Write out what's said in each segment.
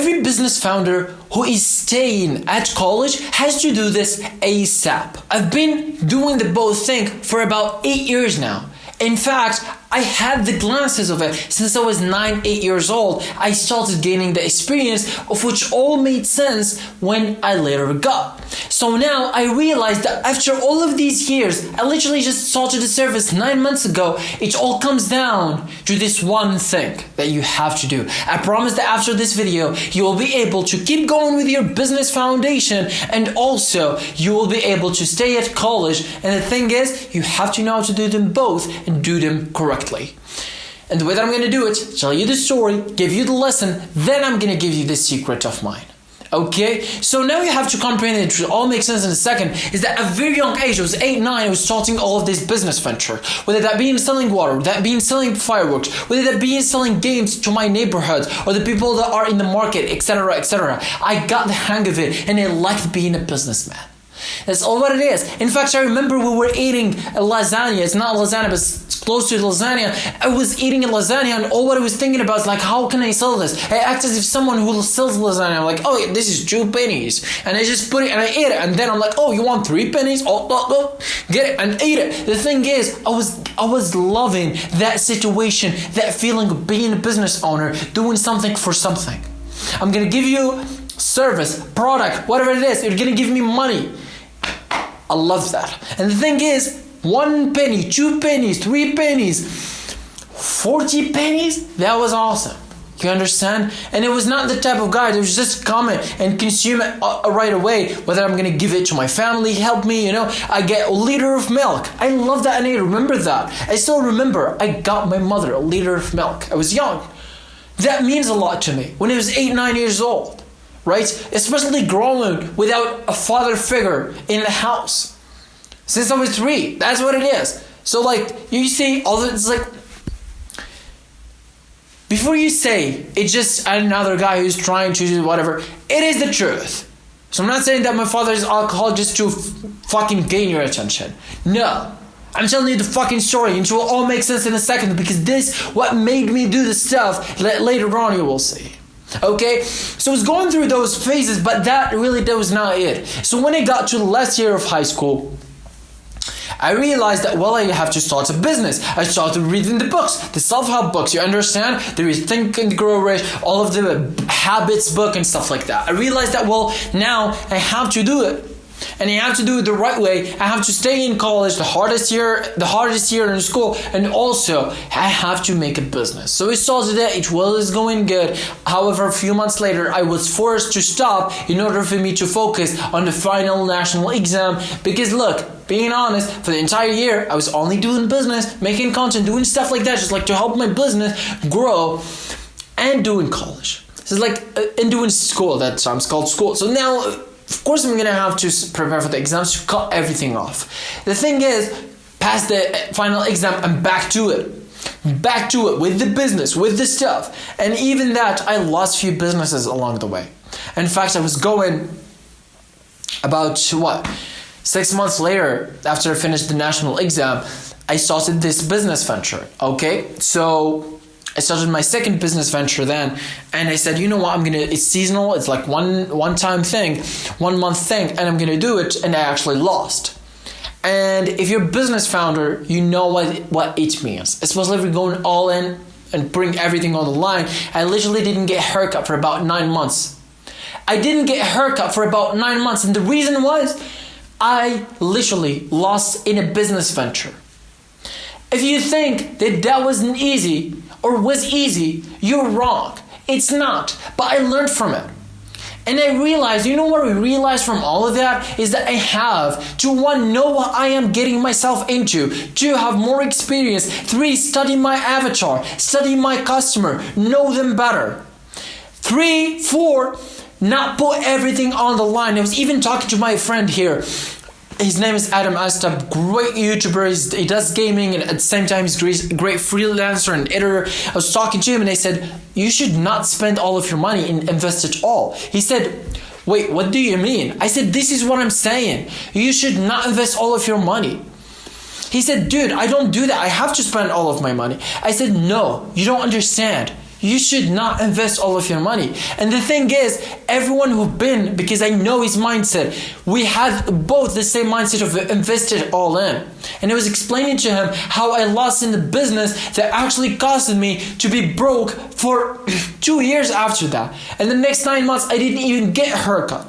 every business founder who is staying at college has to do this ASAP. I've been doing the both thing for about 8 years now. In fact, I had the glances of it since I was 8 years old. I started gaining the experience of which all made sense when I later got. So now I realized that after all of these years, I literally just started the service 9 months ago. It all comes down to this one thing that you have to do. I promise that after this video, you will be able to keep going with your business foundation, and also you will be able to stay at college. And the thing is, you have to know how to do them both and do them correctly. And the way that I'm going to do it, tell you the story, give you the lesson, then I'm going to give you the secret of mine. Okay, so now you have to comprehend it. It all makes sense in a second. Is that at a very young age, I was 8, 9, I was starting all of this business venture. Whether that being selling water, that being selling fireworks, whether that being selling games to my neighborhood or the people that are in the market, etc., etc. I got the hang of it, and I liked being a businessman. That's all what it is. In fact, I remember we were eating a lasagna. It's not lasagna, but it's close to lasagna. I was eating a lasagna, and all what I was thinking about is like, how can I sell this? I act as if someone who sells lasagna. I'm like, oh, this is 2 pennies. And I just put it and I ate it. And then I'm like, oh, you want 3 pennies? Oh, get it and eat it. The thing is, I was loving that situation, that feeling of being a business owner, doing something for something. I'm going to give you service, product, whatever it is. You're going to give me money. I love that. And the thing is, 1 penny, 2 pennies, 3 pennies, 40 pennies, that was awesome. You understand? And it was not the type of guy that was just come and consume it right away, whether I'm going to give it to my family, help me, I get a liter of milk. I love that, and I remember that. I still remember I got my mother a liter of milk. I was young. That means a lot to me when I was 8, 9 years old. Right? Especially growing without a father figure in the house. Since I was 3. That's what it is. So you see, it's like, before you say it's just another guy who's trying to do whatever, it is the truth. So I'm not saying that my father is alcoholic just to fucking gain your attention. No. I'm telling you the fucking story, and it will all make sense in a second, because this what made me do the stuff that later on you will see. Okay, so I was going through those phases, but that was not it. So when I got to the last year of high school, I realized that, I have to start a business. I started reading the books, the self-help books, you understand? There is Think and Grow Rich, all of the habits book and stuff like that. I realized that, now I have to do it. And I have to do it the right way. I have to stay in college the hardest year in school, and also I have to make a business. So we started it. It was going good. However, a few months later, I was forced to stop in order for me to focus on the final national exam. Because look, being honest, for the entire year, I was only doing business, making content, doing stuff like that, just like to help my business grow, and doing college. So and doing school. That time's called school. So now, of course, I'm going to have to prepare for the exams to cut everything off. The thing is, past the final exam, I'm back to it. With the business, with the stuff. And even that, I lost a few businesses along the way. In fact, I was going about, 6 months later, after I finished the national exam, I started this business venture. Okay, so I started my second business venture then, and I said, you know what, it's seasonal, it's like one time thing, 1 month thing, and I'm gonna do it, and I actually lost. And if you're a business founder, you know what it means, especially if you're going all in and bring everything on the line. I literally didn't get a haircut for about 9 months. And the reason was, I literally lost in a business venture. If you think that wasn't easy, or was easy, you're wrong. It's not. But I learned from it. And I realized, you know what I realized from all of that? Is that I have to, 1, know what I am getting myself into. 2, have more experience. 3, study my avatar. Study my customer. Know them better. 3, 4, not put everything on the line. I was even talking to my friend here. His name is Adam Astab, great YouTuber. He does gaming, and at the same time he's a great freelancer and editor. I was talking to him and I said, you should not spend all of your money and invest it all. He said, wait, what do you mean? I said, this is what I'm saying. You should not invest all of your money. He said, dude, I don't do that. I have to spend all of my money. I said, no, you don't understand. you should not invest all of your money. And the thing is, everyone who've been, because I know his mindset, we had both the same mindset of invested all in. And I was explaining to him how I lost in the business that actually costed me to be broke for 2 years after that. And the next 9 months, I didn't even get a haircut.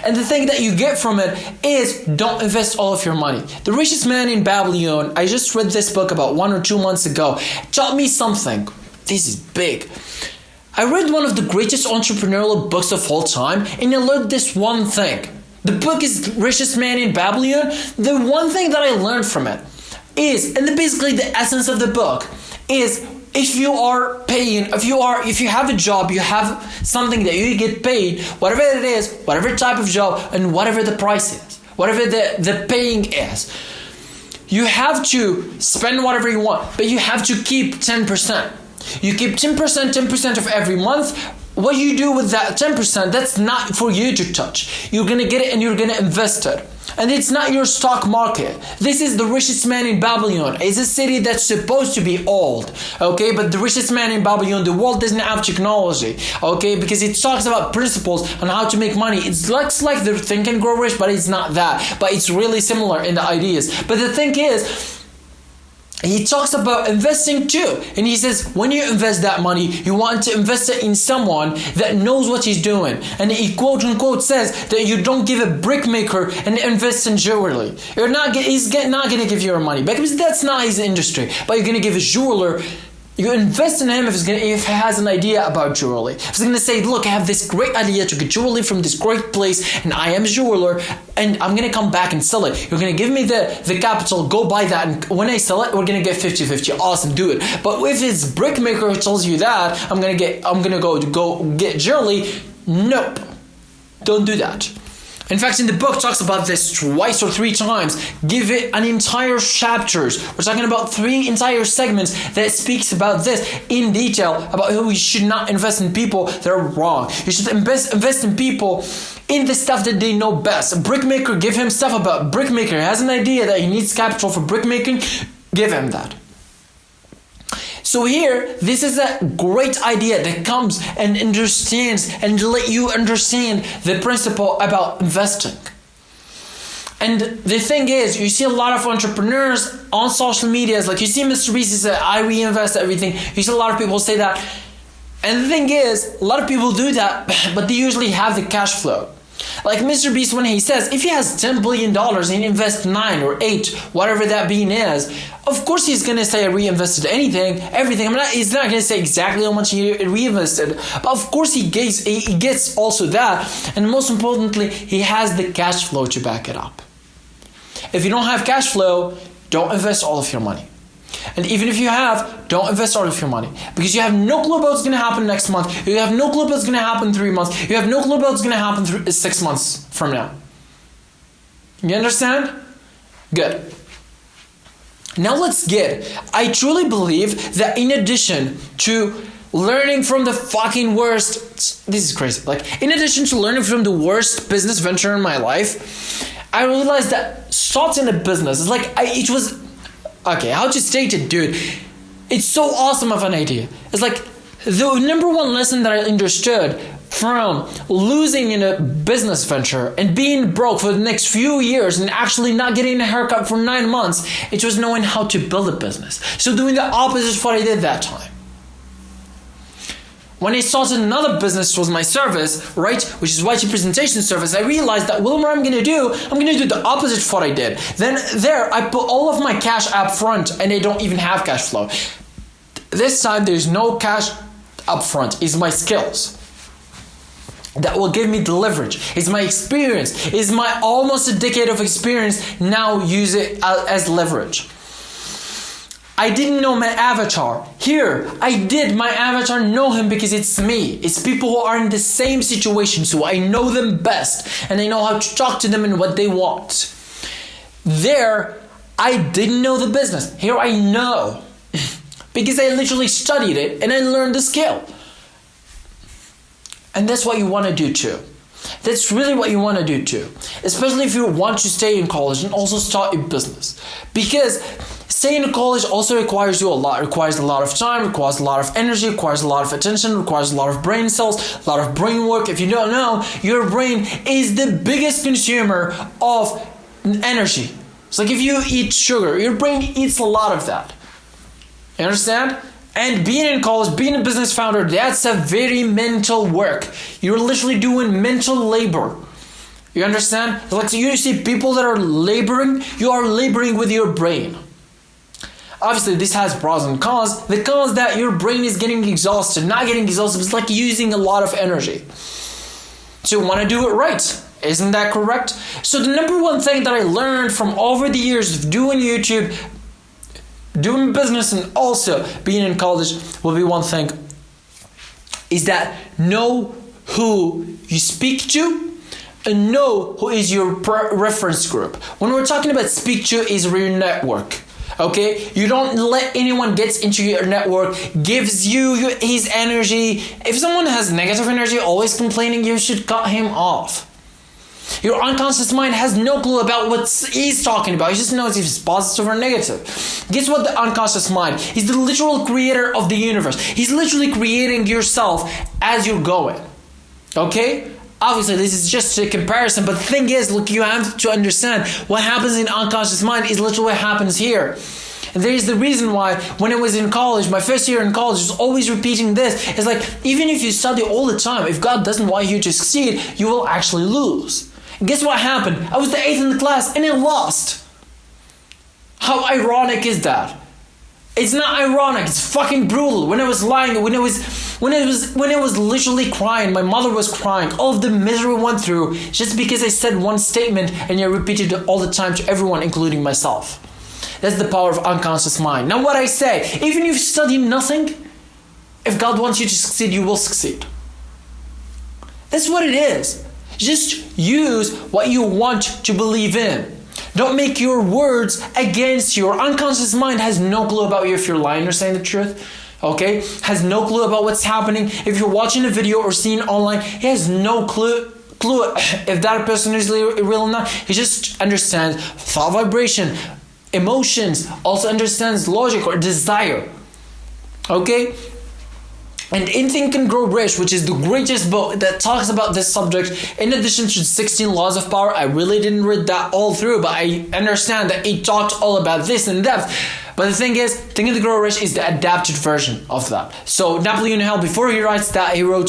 And the thing that you get from it is, don't invest all of your money. The Richest Man in Babylon, I just read this book about 1 or 2 months ago, taught me something. This is big. I read one of the greatest entrepreneurial books of all time, and I learned this one thing. The book is Richest Man in Babylon. The one thing that I learned from it is, and basically the essence of the book is, if you are paying, if you have a job, you have something that you get paid, whatever it is, whatever type of job, and whatever the price is, whatever the paying is, you have to spend whatever you want, but you have to keep 10%. You keep 10% of every month. What you do with that 10%, that's not for you to touch. You're going to get it and you're going to invest it. And it's not your stock market. This is the Richest Man in Babylon. It's a city that's supposed to be old, okay? But the Richest Man in Babylon, the world doesn't have technology, okay? Because it talks about principles on how to make money. It looks like the Think and Grow Rich, but it's not that. But it's really similar in the ideas. But the thing is, he talks about investing too. And he says, when you invest that money, you want to invest it in someone that knows what he's doing. And he quote unquote says that you don't give a brickmaker and invest in jewelry. He's not going to give you your money back because that's not his industry. But you're going to give a jeweler. You invest in him if he has an idea about jewelry. If he's going to say, look, I have this great idea to get jewelry from this great place, and I am a jeweler, and I'm going to come back and sell it. You're going to give me the capital, go buy that, and when I sell it, we're going to get 50-50. Awesome, do it. But if it's brickmaker who tells you that, I'm going to go get jewelry, nope. Don't do that. In fact, in the book talks about this twice or 3 times. Give it an entire chapters. We're talking about 3 entire segments that speaks about this in detail, about how we should not invest in people that are wrong. You should invest in people in the stuff that they know best. A brickmaker, give him stuff about brickmaker. He has an idea that he needs capital for brickmaking. Give him that. So here, this is a great idea that comes and understands and let you understand the principle about investing. And the thing is, you see a lot of entrepreneurs on social media, like you see Mr. Beast say, I reinvest everything. You see a lot of people say that. And the thing is, a lot of people do that, but they usually have the cash flow. Like Mr. Beast, when he says, if he has $10 billion and he invests 9 or 8, whatever that being is, of course he's going to say I reinvested everything. He's not going to say exactly how much he reinvested, but of course he gets also that. And most importantly, he has the cash flow to back it up. If you don't have cash flow, don't invest all of your money. And even if you have, don't invest all of your money. Because you have no clue about what's going to happen next month. You have no clue about what's going to happen 3 months. You have no clue about what's going to happen 6 months from now. You understand? Good. Now let's I truly believe that in addition to learning from the fucking worst, this is crazy. Like, in addition to learning from the worst business venture in my life, I realized that starting a business is like, it was... Okay, how to state it, dude? It's so awesome of an idea. It's like the number one lesson that I understood from losing in a business venture and being broke for the next few years and actually not getting a haircut for 9 months, it was knowing how to build a business. So doing the opposite of what I did that time. When I started another business, which was my service, right, which is YT presentation service, I realized that what I'm going to do the opposite of what I did. Then there, I put all of my cash up front and I don't even have cash flow. This time, there's no cash up front. It's my skills that will give me the leverage. It's my experience. It's my almost a decade of experience. Now use it as leverage. I didn't know my avatar. Here, I did. My avatar know him because it's me. It's people who are in the same situation, so I know them best and I know how to talk to them and what they want. There, I didn't know the business. Here I know because I literally studied it and I learned the skill. And that's what you want to do too. That's really what you want to do too. Especially if you want to stay in college and also start a business. Because Staying in college also requires you a lot. It requires a lot of time, requires a lot of energy, requires a lot of attention, requires a lot of brain cells, a lot of brain work. If you don't know, your brain is the biggest consumer of energy. It's like if you eat sugar, your brain eats a lot of that. You understand? And being in college, being a business founder, that's a very mental work. You're literally doing mental labor. You understand? Like, so you see people that are laboring, you are laboring with your brain. Obviously, this has pros and cons. The cons that your brain is getting exhausted. Not getting exhausted, it's like using a lot of energy. So you want to do it right. Isn't that correct? So the number one thing that I learned from over the years of doing YouTube, doing business, and also being in college will be one thing, is that know who you speak to and know who is your reference group. When we're talking about speak to, is your network. Okay, you don't let anyone get into your network, gives you his energy. If someone has negative energy, always complaining, you should cut him off. Your unconscious mind has no clue about what he's talking about. He just knows if it's positive or negative. Guess what? The unconscious mind is the literal creator of the universe. He's literally creating yourself as you're going. Okay? Obviously, this is just a comparison, but the thing is, look, you have to understand what happens in unconscious mind is literally what happens here. And there is the reason why when I was in college, my first year in college, I was always repeating this. It's like, even if you study all the time, if God doesn't want you to succeed, you will actually lose. And guess what happened? I was the 8th in the class and I lost. How ironic is that? It's not ironic, it's fucking brutal. When I was lying, when I was literally crying, my mother was crying, all of the misery I went through just because I said one statement and I repeated it all the time to everyone, including myself. That's the power of unconscious mind. Now what I say, even if you study nothing, if God wants you to succeed, you will succeed. That's what it is. Just use what you want to believe in. Don't make your words against you. Your unconscious mind has no clue about you if you're lying or saying the truth. Okay? Has no clue about what's happening. If you're watching a video or seeing online, he has no clue if that person is real or not. He just understands thought vibration, emotions, also understands logic or desire. Okay? And in Think and Grow Rich, which is the greatest book that talks about this subject, in addition to 16 Laws of Power, I really didn't read that all through, but I understand that it talked all about this in depth. But the thing is, Think and Grow Rich is the adapted version of that. So Napoleon Hill, before he writes that, he wrote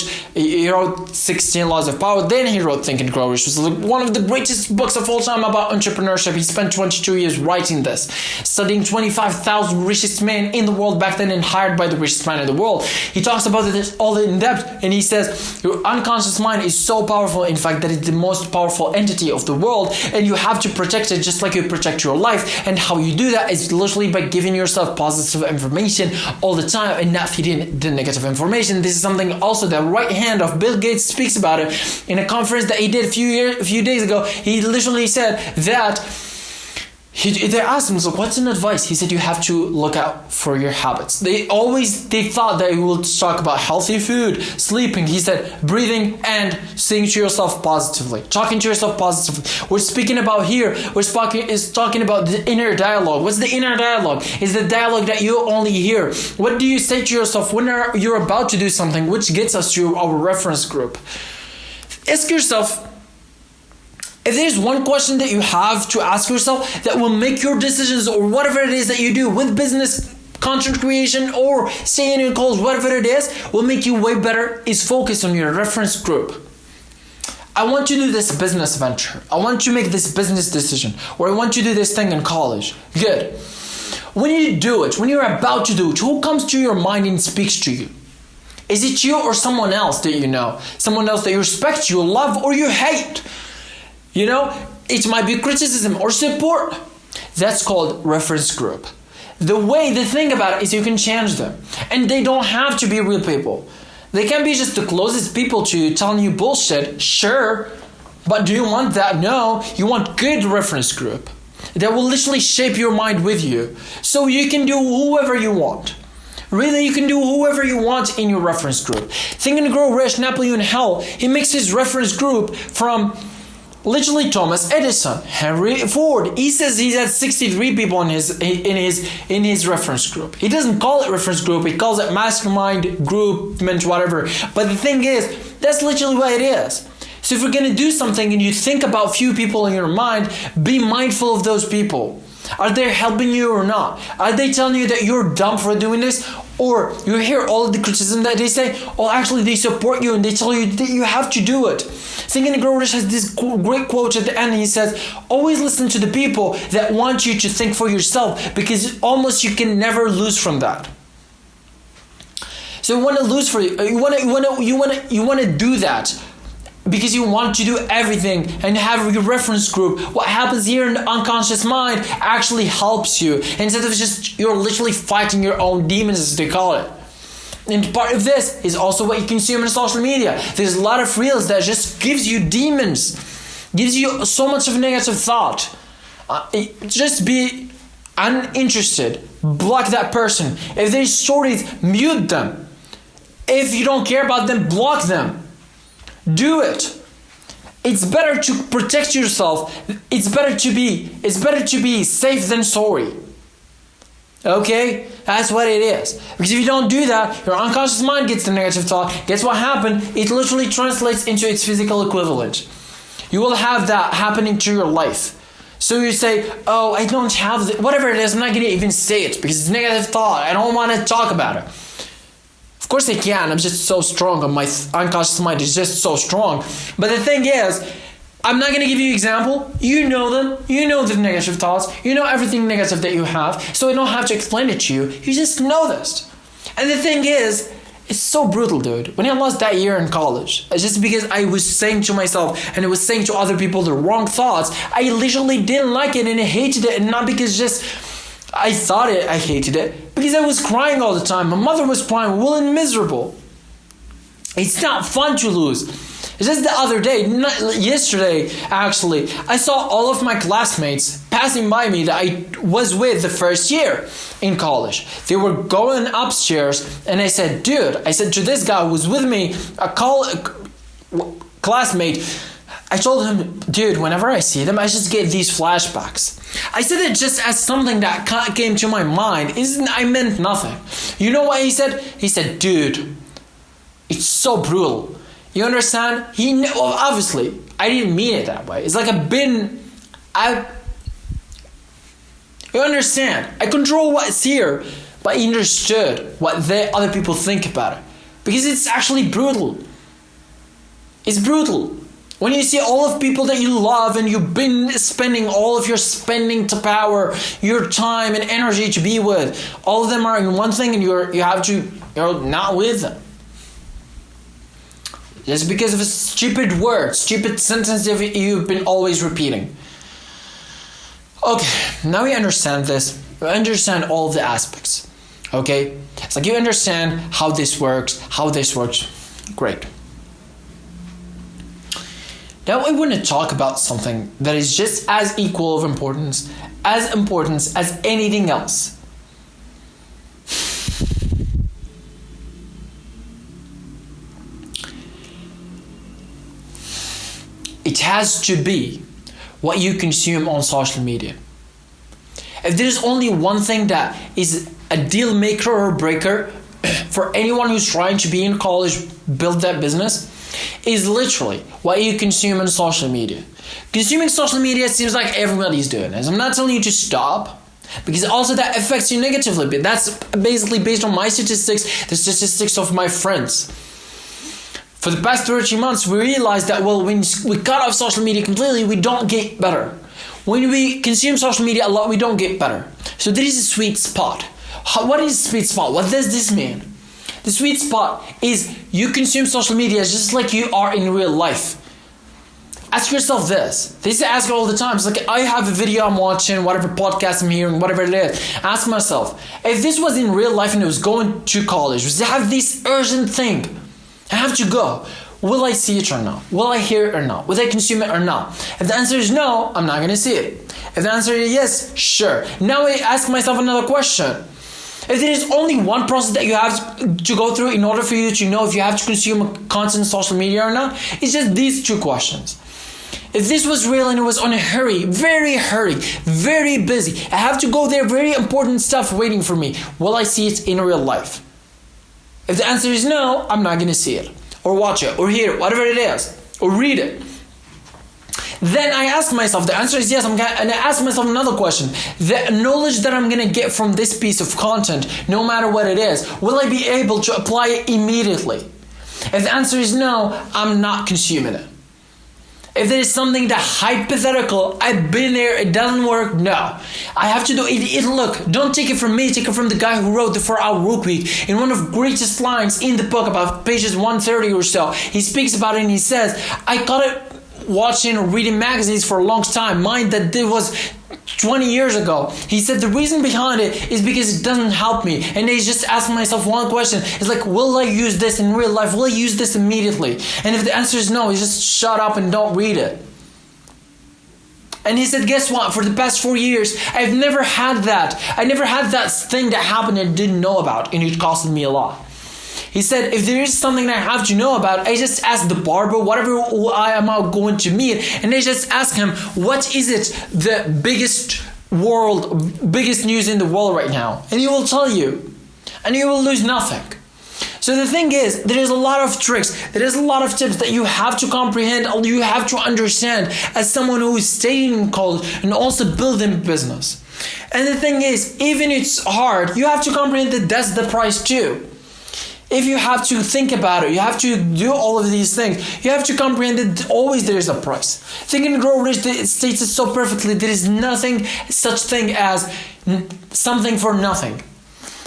16 Laws of Power, then he wrote Think and Grow Rich, which was one of the greatest books of all time about entrepreneurship. He spent 22 years writing this, studying 25,000 richest men in the world back then and hired by the richest man in the world. He talks about this all in depth, and he says, your unconscious mind is so powerful, in fact, that it's the most powerful entity of the world, and you have to protect it just like you protect your life. And how you do that is literally by giving yourself positive information all the time and not feeding the negative information. This is something also the right hand of Bill Gates speaks about it in a conference that he did a few days ago. He literally said that they asked him, so what's an advice? He said you have to look out for your habits. They thought that he would talk about healthy food, sleeping. He said breathing and saying to yourself positively, talking to yourself positively. We're speaking about here, is talking about the inner dialogue. What's the inner dialogue? Is the dialogue that you only hear. What do you say to yourself when you're about to do something, which gets us to our reference group? Ask yourself, if there's one question that you have to ask yourself that will make your decisions or whatever it is that you do with business, content creation, or staying in college, whatever it is, will make you way better, is focus on your reference group. I want you to do this business venture. I want you to make this business decision. Or I want you to do this thing in college. Good. When you do it, when you're about to do it, who comes to your mind and speaks to you? Is it you or someone else that you know? Someone else that you respect, you love, or you hate? You know, it might be criticism or support. That's called reference group. The thing about it is you can change them. And they don't have to be real people. They can be just the closest people to you telling you bullshit, sure. But do you want that? No. You want good reference group that will literally shape your mind with you. So you can do whoever you want. Really, you can do whoever you want in your reference group. Think and Grow Rich, Napoleon Hill, he makes his reference group from Literally Thomas Edison, Henry Ford. He says he's had 63 people in his reference group. He doesn't call it reference group, he calls it mastermind, groupment, whatever. But the thing is, that's literally what it is. So if you're gonna do something and you think about few people in your mind, be mindful of those people. Are they helping you or not? Are they telling you that you're dumb for doing this? Or you hear all of the criticism that they say, oh, actually they support you and they tell you that you have to do it. Think and Grow Rich has this great quote at the end. He says, always listen to the people that want you to think for yourself, because almost you can never lose from that. So you want to lose for you want to do that because you want to do everything and have your reference group. What happens here in the unconscious mind actually helps you, instead of just you're literally fighting your own demons, as they call it. And part of this is also what you consume in social media. There's a lot of reels that just gives you demons, gives you so much of negative thought. Just be uninterested. Block that person. If there's stories, mute them. If you don't care about them, block them. Do it. It's better to protect yourself. It's better to be safe than sorry. Okay? That's what it is. Because if you don't do that, your unconscious mind gets the negative thought. Guess what happened? It literally translates into its physical equivalent. You will have that happening to your life. So you say, oh, I don't have whatever it is, I'm not going to even say it because it's negative thought. I don't want to talk about it. Of course I can. I'm just so strong. My unconscious mind is just so strong. But the thing is, I'm not going to give you an example. You know them. You know the negative thoughts. You know everything negative that you have. So I don't have to explain it to you. You just know this. And the thing is, it's so brutal, dude. When I lost that year in college, it's just because I was saying to myself and I was saying to other people the wrong thoughts. I literally didn't like it and I hated it. And not because just I thought it, I hated it. Because I was crying all the time. My mother was crying, well and miserable. It's not fun to lose. It's just the other day, yesterday actually, I saw all of my classmates passing by me that I was with the first year in college. They were going upstairs and I said, dude, I said to this guy who was with me, a classmate, I told him, dude, whenever I see them, I just get these flashbacks. I said it just as something that came to my mind. I meant nothing. You know what he said? He said, dude, it's so brutal. You understand? Well, obviously, I didn't mean it that way. It's like you understand? I control what's here, but I understood what other people think about it. Because it's actually brutal. It's brutal. When you see all of people that you love and you've been spending all of your spending to power, your time and energy to be with, all of them are in one thing and you're not with them. Just because of a stupid word, stupid sentence that you've been always repeating. Okay, now we understand this. We understand all of the aspects. Okay? It's like you understand how this works. Great. Now I want to talk about something that is just as equal of importance as anything else. It has to be what you consume on social media. If there's only one thing that is a deal maker or breaker for anyone who's trying to be in college, build that business, is literally what you consume on social media. Consuming social media seems like everybody's doing this. I'm not telling you to stop, because also that affects you negatively. But that's basically based on my statistics, the statistics of my friends. For the past 13 months, we realized that, well, when we cut off social media completely, we don't get better. When we consume social media a lot, we don't get better. So there is a sweet spot. What is a sweet spot? What does this mean? The sweet spot is you consume social media just like you are in real life. Ask yourself this. They say ask it all the time. It's like I have a video I'm watching, whatever podcast I'm hearing, whatever it is. Ask myself, if this was in real life and it was going to college, was I have this urgent thing, I have to go. Will I see it or not? Will I hear it or not? Will I consume it or not? If the answer is no, I'm not going to see it. If the answer is yes, sure. Now I ask myself another question. If there is only one process that you have to go through in order for you to know if you have to consume content on social media or not, it's just these two questions. If this was real and it was on a hurry, very busy, I have to go there, very important stuff waiting for me, will I see it in real life? If the answer is no, I'm not going to see it, or watch it, or hear it, whatever it is, or read it. Then I ask myself, the answer is yes, and I ask myself another question. The knowledge that I'm going to get from this piece of content, no matter what it is, will I be able to apply it immediately? If the answer is no, I'm not consuming it. If there is something that hypothetical, I've been there, it doesn't work, no. I have to do it. Look, don't take it from me, take it from the guy who wrote the 4-Hour Workweek. In one of the greatest lines in the book, about pages 130 or so, he speaks about it and he says, I got it watching or reading magazines for a long time. Mind that it was 20 years ago. He said the reason behind it is because it doesn't help me. And I just ask myself one question. It's like, will I use this in real life? Will I use this immediately? And if the answer is no, you just shut up and don't read it. And he said, guess what? For the past 4 years, I've never had that. I never had that thing that happened and didn't know about, and it costed me a lot. He said, if there is something that I have to know about, I just ask the barber, whatever I am going to meet, and I just ask him, what is it, the biggest news in the world right now? And he will tell you, and you will lose nothing. So the thing is, there is a lot of tricks, there is a lot of tips that you have to comprehend, or you have to understand as someone who is staying in college and also building business. And the thing is, even it's hard, you have to comprehend that that's the price too. If you have to think about it, you have to do all of these things, you have to comprehend that always there is a price. Think and Grow Rich states it so perfectly, there is nothing such thing as something for nothing.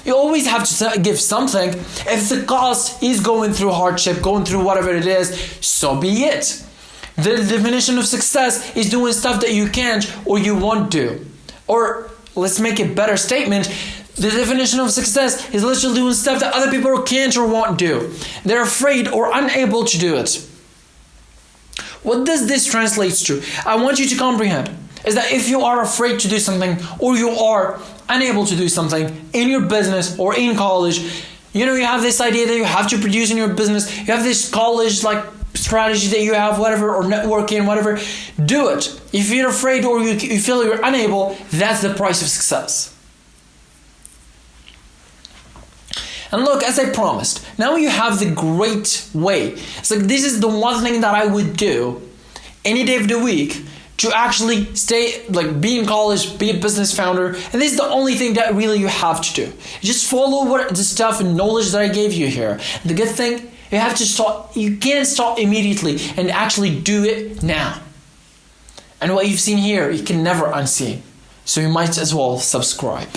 You always have to give something. If the cost is going through hardship, going through whatever it is, so be it. The definition of success is doing stuff that you can't or you won't do. Or let's make a better statement. The definition of success is literally doing stuff that other people can't or won't do. They're afraid or unable to do it. What does this translate to? I want you to comprehend is that if you are afraid to do something or you are unable to do something in your business or in college, you have this idea that you have to produce in your business, you have this college strategy that you have, whatever, or networking, whatever, do it. If you're afraid or you feel you're unable, that's the price of success. And look, as I promised, now you have the great way. It's like this is the one thing that I would do any day of the week to actually be in college, be a business founder. And this is the only thing that really you have to do. Just follow the stuff and knowledge that I gave you here. The good thing, you can't start immediately and actually do it now. And what you've seen here, you can never unsee. So you might as well subscribe.